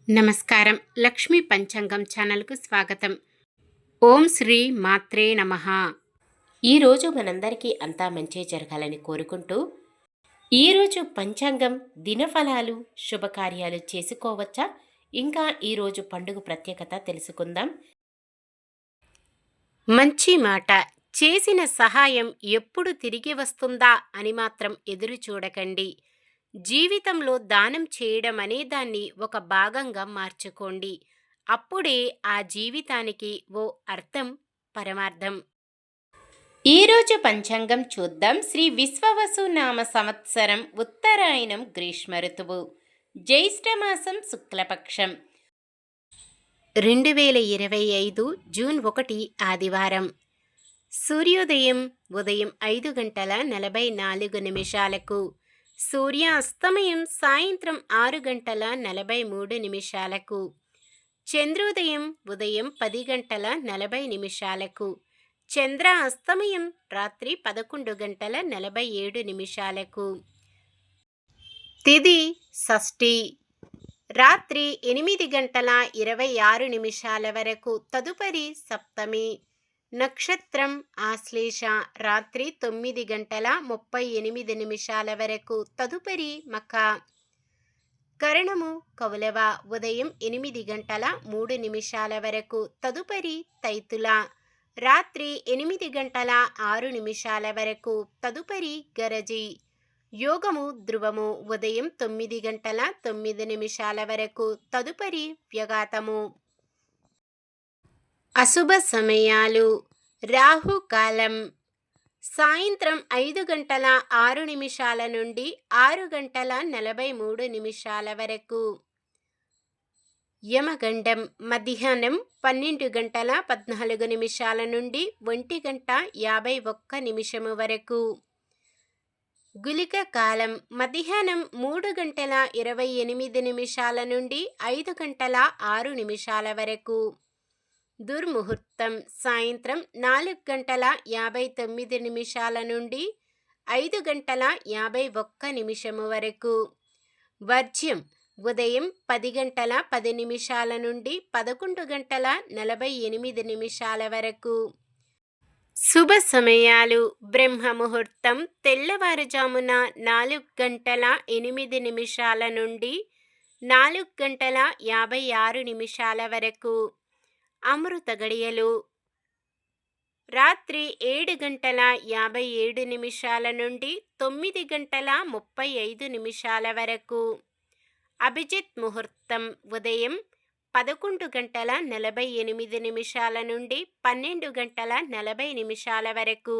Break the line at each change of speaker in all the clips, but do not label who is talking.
నమస్కారం. లక్ష్మీ పంచాంగం ఛానల్కు స్వాగతం. ఓం శ్రీ మాత్రే నమః.
ఈరోజు మనందరికీ అంతా మంచి జరగాలని కోరుకుంటూ, ఈరోజు పంచాంగం దినఫలాలు శుభకార్యాలు చేసుకోవచ్చా, ఇంకా ఈరోజు పండుగ ప్రత్యేకత తెలుసుకుందాం.
మంచి మాట. చేసిన సహాయం ఎప్పుడు తిరిగి వస్తుందా అని మాత్రం ఎదురు చూడకండి. జీవితంలో దానం చేయడం అనే దాన్ని ఒక భాగంగా మార్చుకోండి. అప్పుడే ఆ జీవితానికి ఓ అర్థం, పరమార్థం.
ఈరోజు పంచాంగం చూద్దాం. శ్రీ విశ్వవసు నామ సంవత్సరం ఉత్తరాయణం గ్రీష్మ ఋతువు, జ్యేష్ఠమాసం శుక్లపక్షం,
2025 జూన్ 1 ఆదివారం. సూర్యోదయం ఉదయం 5:44 సూర్యాస్తమయం సాయంత్రం 6:43 చంద్రోదయం ఉదయం 10:40 చంద్రాస్తమయం రాత్రి 11:47 తిథి షష్ఠి రాత్రి 8:26 వరకు, తదుపరి సప్తమి. నక్షత్రం ఆశ్లేష రాత్రి 9:38 వరకు, తదుపరి మఖ. కరణము కౌలవ ఉదయం 8:03 వరకు, తదుపరి తైతుల రాత్రి 8:06 వరకు, తదుపరి గరజి. యోగము ధ్రువము ఉదయం 9:09 వరకు, తదుపరి వ్యగాతము. అశుభ సమయాలు: రాహుకాలం సాయంత్రం 5:06 నుండి 6:43 వరకు. యమగండం మధ్యాహ్నం 12:14 నుండి 1:51 వరకు. గుళిక కాలం మధ్యాహ్నం 3:28 నుండి 5:06 వరకు. దుర్ముహూర్తం సాయంత్రం 4:59 నుండి 5:51 వరకు. వర్జ్యం ఉదయం 10:10 నుండి 11:48 వరకు. శుభ సమయాలు: బ్రహ్మ ముహూర్తం తెల్లవారుజామున 4:08 నుండి 4:56 వరకు. అమృత గడియలు రాత్రి 7:57 నుండి 9:35 వరకు. అభిజిత్ ముహూర్తం ఉదయం 11:48 నుండి 12:40 వరకు.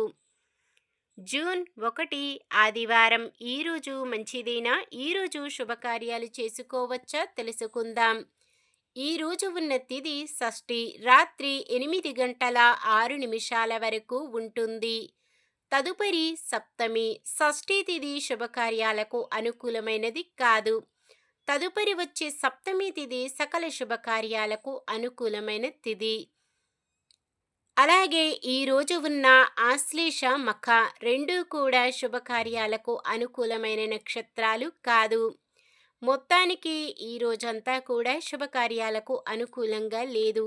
జూన్ 1 ఆదివారం. ఈరోజు మంచిదేనా? ఈరోజు శుభకార్యాలు చేసుకోవచ్చా తెలుసుకుందాం. ఈరోజు ఉన్న తిథి షష్ఠి రాత్రి 8:06 వరకు ఉంటుంది. తదుపరి సప్తమి. షష్ఠి తిథి శుభకార్యాలకు అనుకూలమైనది కాదు. తదుపరి వచ్చే సప్తమి తిథి సకల శుభకార్యాలకు అనుకూలమైన తిథి. అలాగే ఈరోజు ఉన్న ఆశ్లేష మఖ రెండూ కూడా శుభకార్యాలకు అనుకూలమైన నక్షత్రాలు కాదు. మొత్తానికి ఈ రోజంతా కూడా శుభకార్యాలకు అనుకూలంగా లేదు.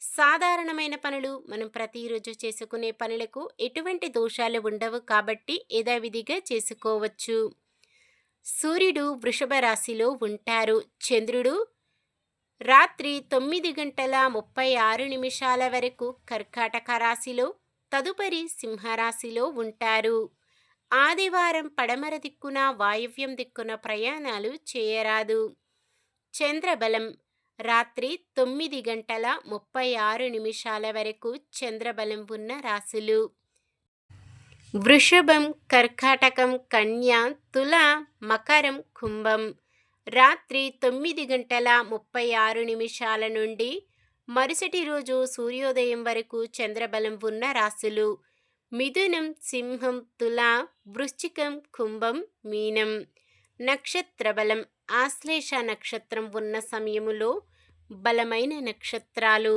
సాధారణమైన పనులు, మనం ప్రతిరోజు చేసుకునే పనులకు ఎటువంటి దోషాలు ఉండవు కాబట్టి యథావిధిగా చేసుకోవచ్చు. సూర్యుడు వృషభ రాశిలో ఉంటారు. చంద్రుడు రాత్రి 9:36 వరకు కర్కాటక రాశిలో, తదుపరి సింహరాశిలో ఉంటారు. ఆదివారం పడమర దిక్కున వాయవ్యం దిక్కున ప్రయాణాలు చేయరాదు. చంద్రబలం రాత్రి 9:36 వరకు చంద్రబలం ఉన్న రాశులు: వృషభం, కర్కాటకం, కన్య, తుల, మకరం, కుంభం. రాత్రి 9:36 నుండి మరుసటి రోజు సూర్యోదయం వరకు చంద్రబలం ఉన్న రాశులు: మిథునం, సింహం, తుల, వృశ్చికం, కుంభం, మీనం. నక్షత్ర బలం: ఆశ్లేష నక్షత్రం ఉన్న సమయములో బలమైన నక్షత్రాలు: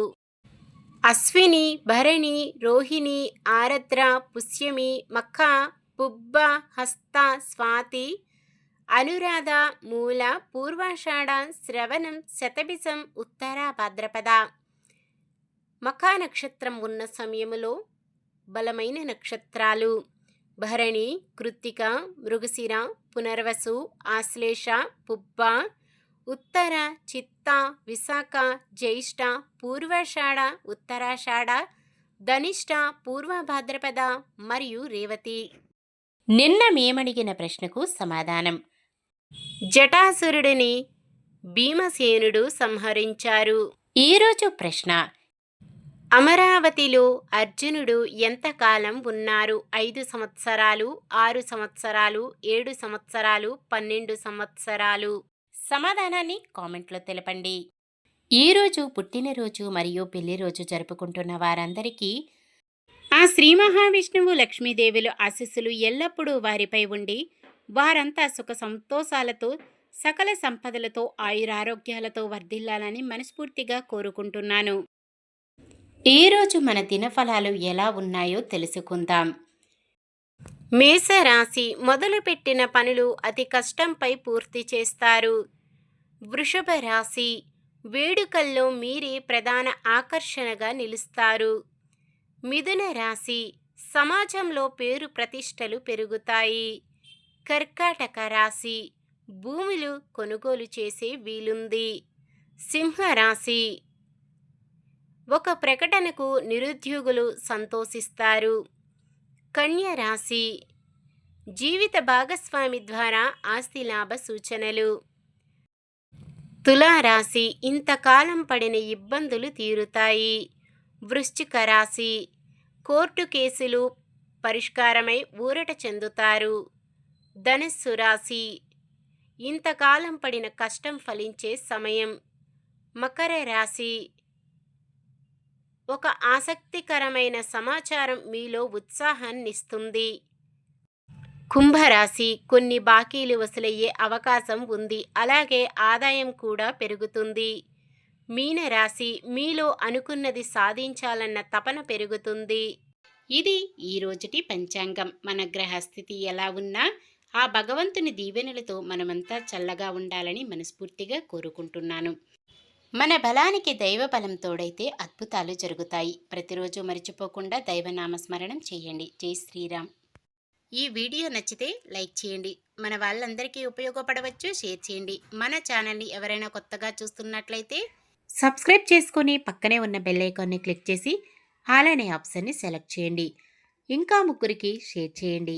అశ్విని, భరణి, రోహిణి, ఆరద్ర, పుష్యమి, మఖ, పుబ్బ, హస్త, స్వాతి, అనురాధ, మూల, పూర్వాషాఢ, శ్రవణం, శతభిషం, ఉత్తర భాద్రపద. మఖా నక్షత్రం ఉన్న సమయములో బలమైన నక్షత్రాలు భరణి, కృత్తిక, మృగశిర, పునర్వసు, ఆశ్లేష, పుబ్బ, ఉత్తర, చిత్త, విశాఖ, జ్యేష్ఠ, పూర్వాషాఢ, ఉత్తరాషాఢ, ధనిష్ట, పూర్వ భాద్రపద మరియు రేవతి.
నిన్న మేమడిగిన ప్రశ్నకు సమాధానం.
జటాసురుడిని భీమసేనుడు సంహరించారు.
ఈరోజు ప్రశ్న:
అమరావతిలో అర్జునుడు ఎంతకాలం ఉన్నారు? 5 సంవత్సరాలు, 6 సంవత్సరాలు, 7 సంవత్సరాలు, 12 సంవత్సరాలు.
సమాధానాన్ని కామెంట్లో తెలపండి. ఈరోజు పుట్టినరోజు మరియు పెళ్లి రోజు జరుపుకుంటున్న వారందరికీ
ఆ శ్రీ మహావిష్ణువు లక్ష్మీదేవుల ఆశీస్సులు ఎల్లప్పుడూ వారిపై ఉండి వారంతా సుఖ సంతోషాలతో సకల సంపదలతో ఆయురారోగ్యాలతో వర్ధిల్లాలని మనస్ఫూర్తిగా కోరుకుంటున్నాను.
ఈరోజు మన దినఫలాలు ఎలా ఉన్నాయో తెలుసుకుందాం.
మేషరాశి మొదలుపెట్టిన పనులు అతి కష్టంపై పూర్తి చేస్తారు. వృషభ రాశి వేడుకల్లో మీరే ప్రధాన ఆకర్షణగా నిలుస్తారు. మిథున రాశి సమాజంలో పేరు ప్రతిష్టలు పెరుగుతాయి. కర్కాటక రాశి భూములు కొనుగోలు చేసే వీలుంది. సింహరాశి ఒక ప్రకటనకు నిరుద్యోగులు సంతోషిస్తారు. కన్య రాశి జీవిత భాగస్వామి ద్వారా ఆస్తి లాభ సూచనలు. తులారాశి ఇంతకాలం పడిన ఇబ్బందులు తీరుతాయి. వృశ్చిక రాశి కోర్టు కేసులు పరిష్కారమై ఊరట చెందుతారు. ధనుస్సు రాశి ఇంతకాలం పడిన కష్టం ఫలించే సమయం. మకర రాశి ఒక ఆసక్తికరమైన సమాచారం మీలో ఉత్సాహాన్నిస్తుంది. కుంభరాశి కొన్ని బాకీలు వసూలయ్యే అవకాశం ఉంది, అలాగే ఆదాయం కూడా పెరుగుతుంది. మీనరాశి మీలో అనుకున్నది సాధించాలన్న తపన పెరుగుతుంది.
ఇది ఈ రోజుటి పంచాంగం. మన గ్రహస్థితి ఎలా ఉన్నా ఆ భగవంతుని దీవెనలతో మనమంతా చల్లగా ఉండాలని మనస్ఫూర్తిగా కోరుకుంటున్నాను. మన బలానికి దైవ బలం తోడైతే అద్భుతాలు జరుగుతాయి. ప్రతిరోజు మర్చిపోకుండా దైవనామస్మరణం చేయండి. జై శ్రీరామ్. ఈ వీడియో నచ్చితే లైక్ చేయండి. మన వాళ్ళందరికీ ఉపయోగపడవచ్చు, షేర్ చేయండి. మన ఛానల్ని ఎవరైనా కొత్తగా చూస్తున్నట్లయితే
సబ్స్క్రైబ్ చేసుకొని పక్కనే ఉన్న బెల్ ఐకాన్ని క్లిక్ చేసి ఆల్ అనే ఆప్షన్ని సెలెక్ట్ చేయండి. ఇంకా ముగ్గురికి షేర్ చేయండి.